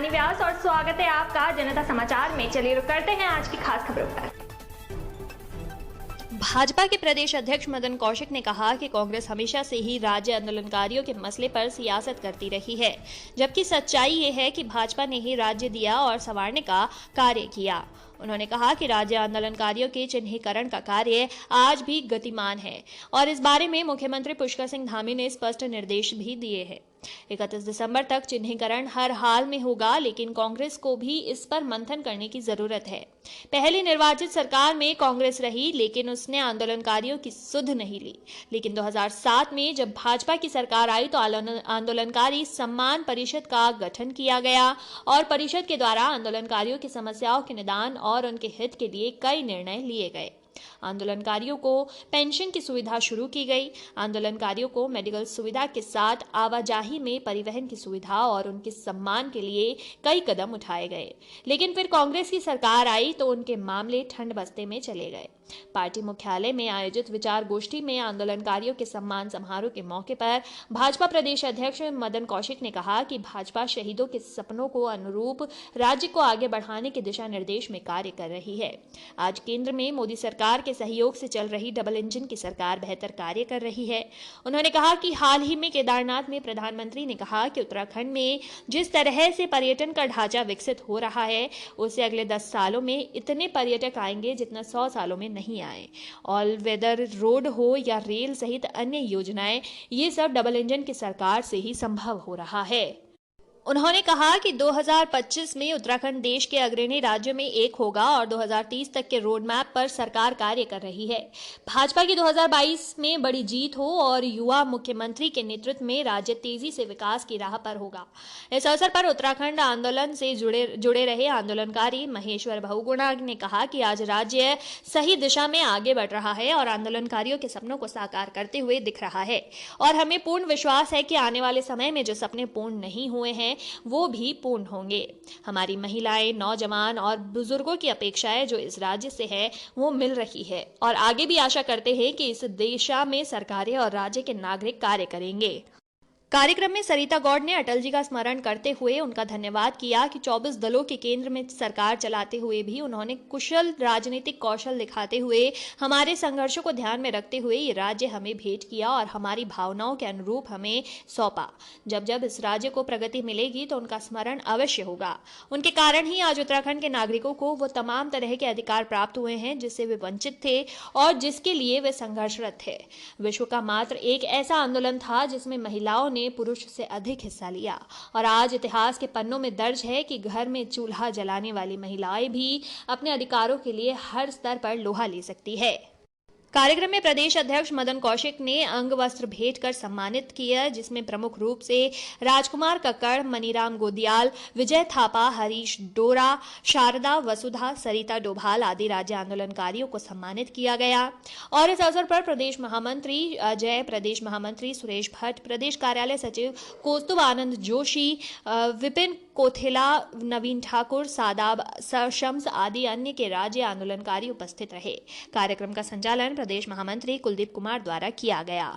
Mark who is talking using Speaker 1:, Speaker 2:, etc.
Speaker 1: रानी व्यास और स्वागत है आपका जनता समाचार में। चलिए रुक करते हैं आज की खास खबरों पर।
Speaker 2: भाजपा के प्रदेश अध्यक्ष मदन कौशिक ने कहा कि कांग्रेस हमेशा से ही राज्य आंदोलनकारियों के मसले पर सियासत करती रही है, जबकि सच्चाई ये है कि भाजपा ने ही राज्य दिया और संवारने का कार्य किया। उन्होंने कहा कि राज्य आंदोलनकारियों के चिन्हीकरण का कार्य आज भी गतिमान है और इस बारे में मुख्यमंत्री पुष्कर सिंह धामी ने स्पष्ट निर्देश भी दिए हैं। 31 दिसंबर तक चिन्हीकरण हर हाल में होगा, लेकिन कांग्रेस को भी इस पर मंथन करने की जरूरत है। पहली निर्वाचित सरकार में कांग्रेस रही, लेकिन उसने आंदोलनकारियों की सुध नहीं ली। लेकिन 2007 में जब भाजपा की सरकार आई तो आंदोलनकारी सम्मान परिषद का गठन किया गया और परिषद के द्वारा आंदोलनकारियों की समस्याओं के निदान और उनके हित के लिए कई निर्णय लिए गए। आंदोलनकारियों को पेंशन की सुविधा शुरू की गई। आंदोलनकारियों को मेडिकल सुविधा के साथ आवाजाही में परिवहन की सुविधा और उनके सम्मान के लिए कई कदम उठाए गए। लेकिन फिर कांग्रेस की सरकार आई तो उनके मामले ठंड बस्ते में चले गए। पार्टी मुख्यालय में आयोजित विचार गोष्ठी में आंदोलनकारियों के सम्मान समारोह के मौके पर भाजपा प्रदेश अध्यक्ष मदन कौशिक ने कहा कि भाजपा शहीदों के सपनों को अनुरूप राज्य को आगे बढ़ाने के दिशा निर्देश में कार्य कर रही है। आज केंद्र में मोदी सरकार के सहयोग से चल रही डबल इंजन की सरकार बेहतर कार्य कर रही है। उन्होंने कहा कि हाल ही में केदारनाथ में प्रधानमंत्री ने कहा कि उत्तराखंड में जिस तरह से पर्यटन का ढांचा विकसित हो रहा है, उससे अगले 10 सालों में इतने पर्यटक आएंगे जितना 100 सालों में नहीं आए। ऑल वेदर रोड हो या रेल सहित अन्य योजनाएं, ये सब डबल इंजन की सरकार से ही संभव हो रहा है। उन्होंने कहा कि 2025 में उत्तराखंड देश के अग्रणी राज्यों में एक होगा और 2030 तक के रोड मैप पर सरकार कार्य कर रही है। भाजपा की 2022 में बड़ी जीत हो और युवा मुख्यमंत्री के नेतृत्व में राज्य तेजी से विकास की राह पर होगा। इस अवसर पर उत्तराखंड आंदोलन से जुड़े रहे आंदोलनकारी महेश्वर बहुगुणा ने कहा कि आज राज्य सही दिशा में आगे बढ़ रहा है और आंदोलनकारियों के सपनों को साकार करते हुए दिख रहा है और हमें पूर्ण विश्वास है कि आने वाले समय में जो सपने पूर्ण नहीं हुए हैं वो भी पूर्ण होंगे। हमारी महिलाएं, नौजवान और बुजुर्गों की अपेक्षाएं जो इस राज्य से है वो मिल रही है और आगे भी आशा करते हैं कि इस दिशा में सरकारें और राज्य के नागरिक कार्य करेंगे। कार्यक्रम में सरिता गौड़ ने अटल जी का स्मरण करते हुए उनका धन्यवाद किया कि 24 दलों के केंद्र में सरकार चलाते हुए भी उन्होंने कुशल राजनीतिक कौशल दिखाते हुए हमारे संघर्षों को ध्यान में रखते हुए ये राज्य हमें भेंट किया और हमारी भावनाओं के अनुरूप हमें सौंपा। जब जब इस राज्य को प्रगति मिलेगी तो उनका स्मरण अवश्य होगा। उनके कारण ही आज उत्तराखंड के नागरिकों को वो तमाम तरह के अधिकार प्राप्त हुए हैं जिससे वे वंचित थे और जिसके लिए वे संघर्षरत थे। विश्व का मात्र एक ऐसा आंदोलन था जिसमें महिलाओं ने पुरुष से अधिक हिस्सा लिया और आज इतिहास के पन्नों में दर्ज है कि घर में चूल्हा जलाने वाली महिलाएं भी अपने अधिकारों के लिए हर स्तर पर लोहा ले सकती है। कार्यक्रम में प्रदेश अध्यक्ष मदन कौशिक ने अंग वस्त्र भेंट कर सम्मानित किया, जिसमें प्रमुख रूप से राजकुमार कक्कड़, मनीराम गोदियाल, विजय थापा, हरीश डोरा, शारदा वसुधा, सरिता डोभाल आदि राज्य आंदोलनकारियों को सम्मानित किया गया। और इस अवसर पर प्रदेश महामंत्री अजय, प्रदेश महामंत्री सुरेश भट्ट, प्रदेश कार्यालय सचिव कौस्तुभ आनंद जोशी, विपिन कोथेला, नवीन ठाकुर, सादाब शम्स आदि अन्य के राज्य आंदोलनकारी उपस्थित रहे। कार्यक्रम का संचालन प्रदेश महामंत्री कुलदीप कुमार द्वारा किया गया।